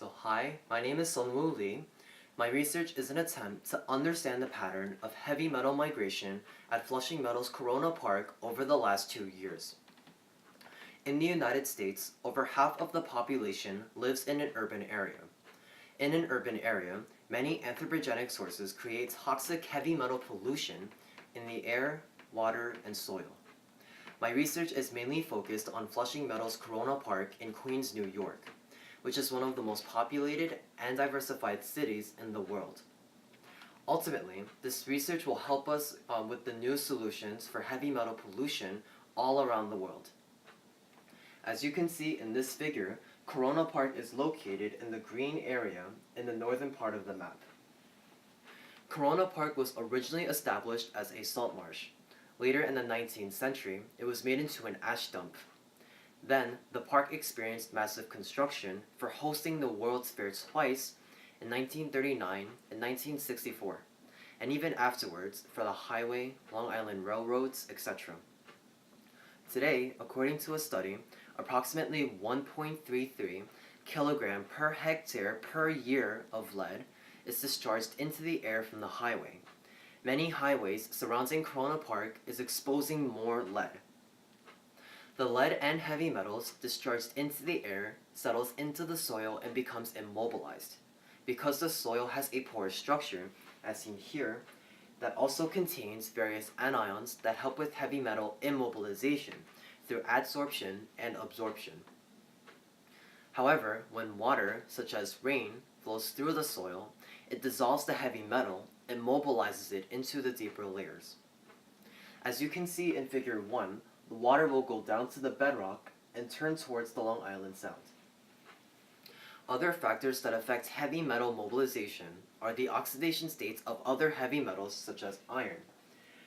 Hi, my name is Sunwoo Lee. My research is an attempt to understand the pattern of heavy metal migration at Flushing Metal's Corona Park over the last 2 years. In the United States, over half of the population lives in an urban area. In an urban area, many anthropogenic sources create toxic heavy metal pollution in the air, water, and soil. My research is mainly focused on Flushing Metal's Corona Park in Queens, New York, which is one of the most populated and diversified cities in the world. Ultimately, this research will help us with the new solutions for heavy metal pollution all around the world. As you can see in this figure, Corona Park is located in the green area in the northern part of the map. Corona Park was originally established as a salt marsh. Later in the 19th century, it was made into an ash dump. Then, the park experienced massive construction for hosting the World's Fair twice in 1939 and 1964, and even afterwards for the highway, Long Island railroads, etc. Today, according to a study, approximately 1.33 kilogram per hectare per year of lead is discharged into the air from the highway. Many highways surrounding Corona Park is exposing more lead. The lead and heavy metals discharged into the air settles into the soil and becomes immobilized. Because the soil has a porous structure, as seen here, that also contains various anions that help with heavy metal immobilization through adsorption and absorption. However, when water, such as rain, flows through the soil, it dissolves the heavy metal and mobilizes it into the deeper layers. As you can see in figure 1, the water will go down to the bedrock and turn towards the Long Island Sound. Other factors that affect heavy metal mobilization are the oxidation states of other heavy metals such as iron.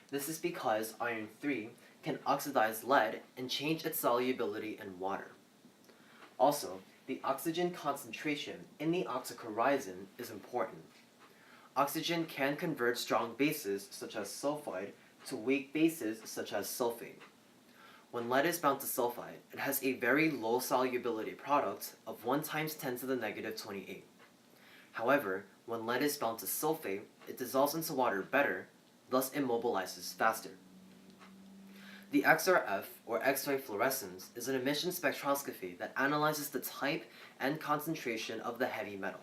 This is because iron 3 can oxidize lead and change its solubility in water. Also, the oxygen concentration in the oxygen horizon is important. Oxygen can convert strong bases such as sulfide to weak bases such as sulfate. When lead is bound to sulfide, it has a very low solubility product of 1 times 10 to the negative 28. However, when lead is bound to sulfate, it dissolves into water better, thus immobilizes faster. The XRF, or X-ray fluorescence, is an emission spectroscopy that analyzes the type and concentration of the heavy metal.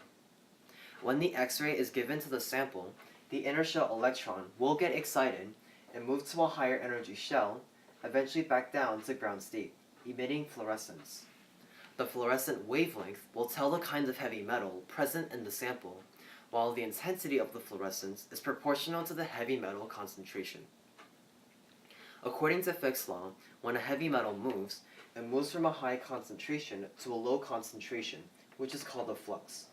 When the X-ray is given to the sample, the inner shell electron will get excited and move to a higher energy shell, eventually back down to ground state, emitting fluorescence. The fluorescent wavelength will tell the kind of heavy metal present in the sample, while the intensity of the fluorescence is proportional to the heavy metal concentration. According to Fick's law, when a heavy metal moves, it moves from a high concentration to a low concentration, which is called a flux.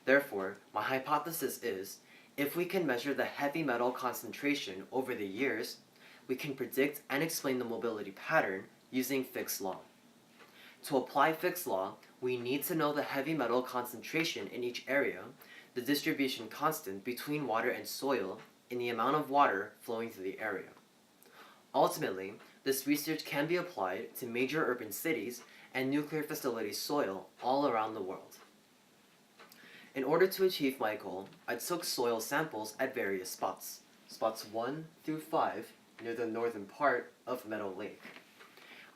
Therefore, my hypothesis is, if we can measure the heavy metal concentration over the years, we can predict and explain the mobility pattern using Fick's law. To apply Fick's law, we need to know the heavy metal concentration in each area, the distribution constant between water and soil, and the amount of water flowing through the area. Ultimately, this research can be applied to major urban cities and nuclear facility soil all around the world. In order to achieve my goal, I took soil samples at various spots, spots 1 through 5, near the northern part of Meadow Lake.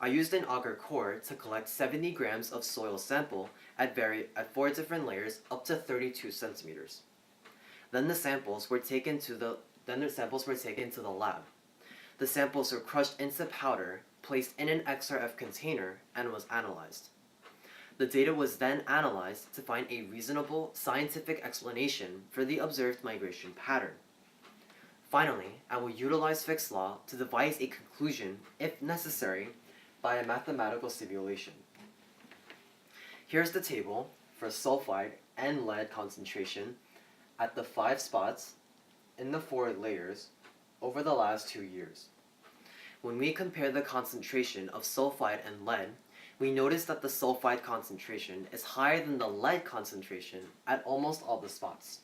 I used an auger core to collect 70 grams of soil sample at 4 different layers up to 32 centimeters. Then the samples were taken to the lab. The samples were crushed into powder, placed in an XRF container, and was analyzed. The data was then analyzed to find a reasonable scientific explanation for the observed migration pattern. Finally, I will utilize Fick's law to devise a conclusion, if necessary, by a mathematical simulation. Here's the table for sulfide and lead concentration at the 5 spots in the 4 layers over the last 2 years. When we compare the concentration of sulfide and lead, we notice that the sulfide concentration is higher than the lead concentration at almost all the spots.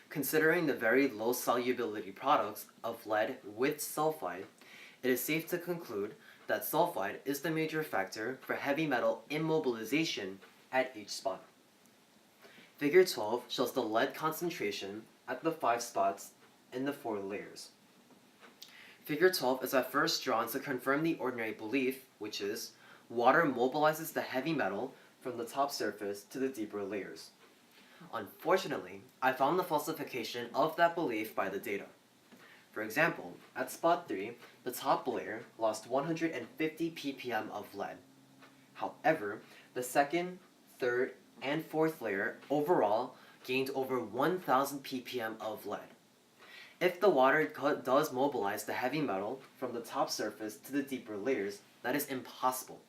Considering the very low solubility products of lead with sulfide, it is safe to conclude that sulfide is the major factor for heavy metal immobilization at each spot. Figure 12 shows the lead concentration at the 5 spots in the 4 layers. Figure 12 is at first drawn to confirm the ordinary belief, which is water mobilizes the heavy metal from the top surface to the deeper layers. Unfortunately, I found the falsification of that belief by the data. For example, at spot 3, the top layer lost 150 ppm of lead. However, the second, third, and fourth layer overall gained over 1000 ppm of lead. If the water does mobilize the heavy metal from the top surface to the deeper layers, that is impossible.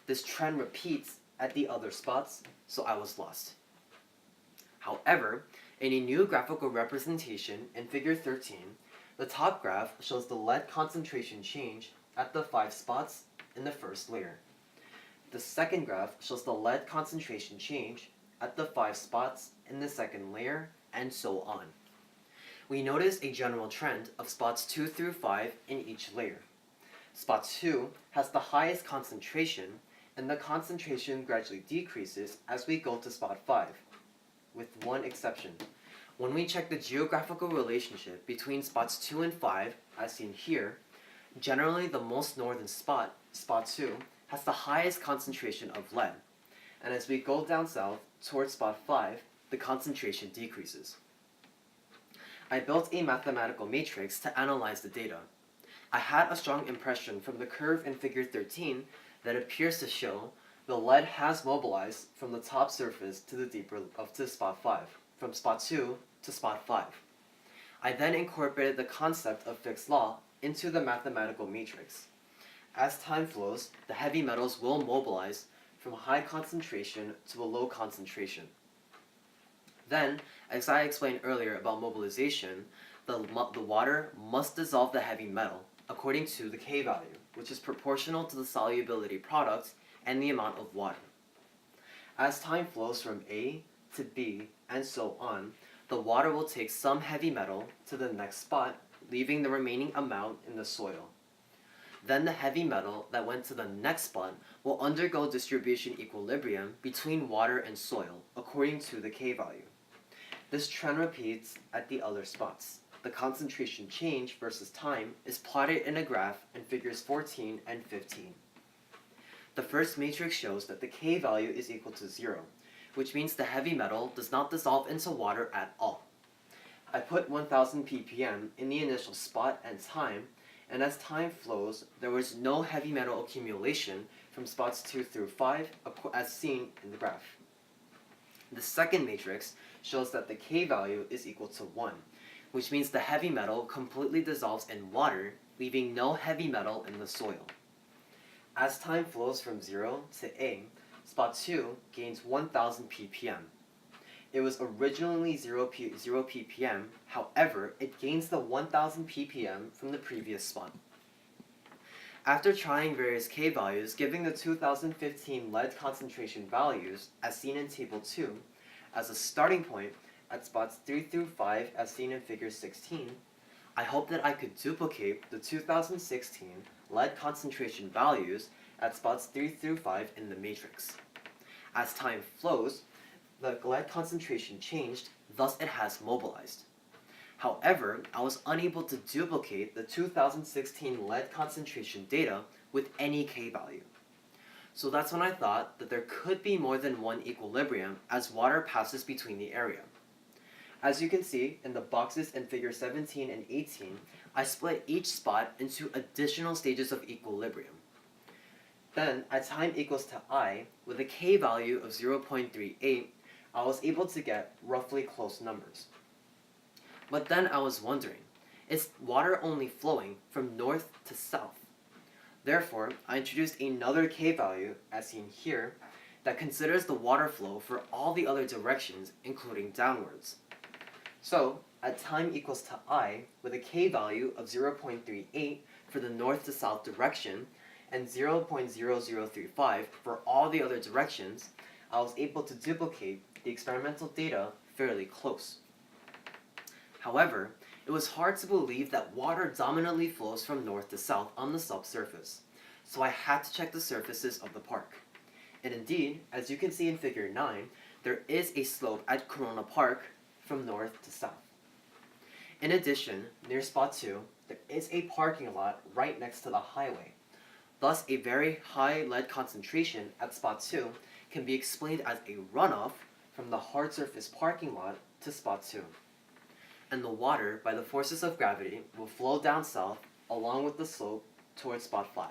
This trend repeats at the other spots, so I was lost. However, in a new graphical representation in Figure 13, the top graph shows the lead concentration change at the 5 spots in the first layer. The second graph shows the lead concentration change at the 5 spots in the second layer, and so on. We notice a general trend of spots 2 through 5 in each layer. Spot 2 has the highest concentration, and the concentration gradually decreases as we go to spot 5, with one exception. When we check the geographical relationship between spots 2 and 5, as seen here, generally the most northern spot, spot 2, has the highest concentration of lead, and as we go down south towards spot 5, the concentration decreases. I built a mathematical matrix to analyze the data. I had a strong impression from the curve in Figure 13 that appears to show the lead has mobilized from the top surface to the deeper to spot 5, from spot 2 to spot 5. I then incorporated the concept of Fick's law into the mathematical matrix. As time flows, the heavy metals will mobilize from high concentration to a low concentration. Then, as I explained earlier about mobilization, the water must dissolve the heavy metal according to the K value, which is proportional to the solubility product and the amount of water. As time flows from A to B and so on, the water will take some heavy metal to the next spot, leaving the remaining amount in the soil. Then the heavy metal that went to the next spot will undergo distribution equilibrium between water and soil according to the K value. This trend repeats at the other spots. The concentration change versus time is plotted in a graph in Figures 14 and 15. The first matrix shows that the K value is equal to 0, which means the heavy metal does not dissolve into water at all. I put 1000 ppm in the initial spot and time, and as time flows, there was no heavy metal accumulation from spots 2 through 5 as seen in the graph. The second matrix shows that the K value is equal to 1, which means the heavy metal completely dissolves in water, leaving no heavy metal in the soil. As time flows from 0 to A, spot 2 gains 1000 ppm. It was originally 0 ppm, however, it gains the 1000 ppm from the previous spot. After trying various K values giving the 2015 lead concentration values, as seen in Table 2, as a starting point at spots 3 through 5 as seen in Figure 16, I hoped that I could duplicate the 2016 lead concentration values at spots 3 through 5 in the matrix. As time flows, the lead concentration changed, thus it has mobilized. However, I was unable to duplicate the 2016 lead concentration data with any K value. So that's when I thought that there could be more than one equilibrium as water passes between the area. As you can see in the boxes in Figure 17 and 18, I split each spot into additional stages of equilibrium. Then, at time equals to I, with a K value of 0.38, I was able to get roughly close numbers. But then I was wondering, is water only flowing from north to south? Therefore, I introduced another K value, as seen here, that considers the water flow for all the other directions, including downwards. So, at time equals to I, with a K value of 0.38 for the north to south direction, and 0.0035 for all the other directions, I was able to duplicate the experimental data fairly close. However, it was hard to believe that water dominantly flows from north to south on the subsurface, so I had to check the surfaces of the park. And indeed, as you can see in Figure 9, there is a slope at Corona Park from north to south. In addition, near Spot 2, there is a parking lot right next to the highway. Thus, a very high lead concentration at Spot 2 can be explained as a runoff from the hard surface parking lot to Spot 2. And the water, by the forces of gravity, will flow down south along with the slope towards Spot 5.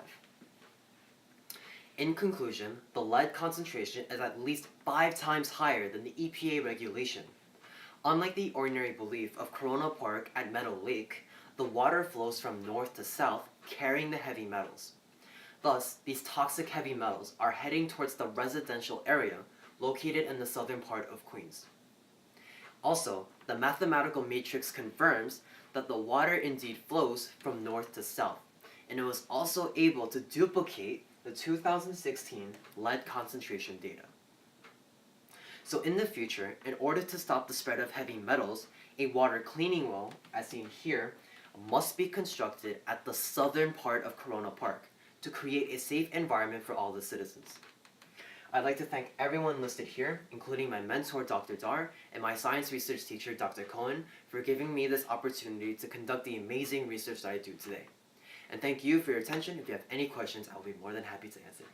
In conclusion, the lead concentration is at least 5 times higher than the EPA regulation. Unlike the ordinary belief of Corona Park at Meadow Lake, the water flows from north to south carrying the heavy metals. Thus, these toxic heavy metals are heading towards the residential area located in the southern part of Queens. Also, the mathematical matrix confirms that the water indeed flows from north to south, and it was also able to duplicate the 2016 lead concentration data. So in the future, in order to stop the spread of heavy metals, a water cleaning well, as seen here, must be constructed at the southern part of Corona Park to create a safe environment for all the citizens. I'd like to thank everyone listed here, including my mentor, Dr. Dar, and my science research teacher, Dr. Cohen, for giving me this opportunity to conduct the amazing research that I do today. And thank you for your attention. If you have any questions, I'll be more than happy to answer.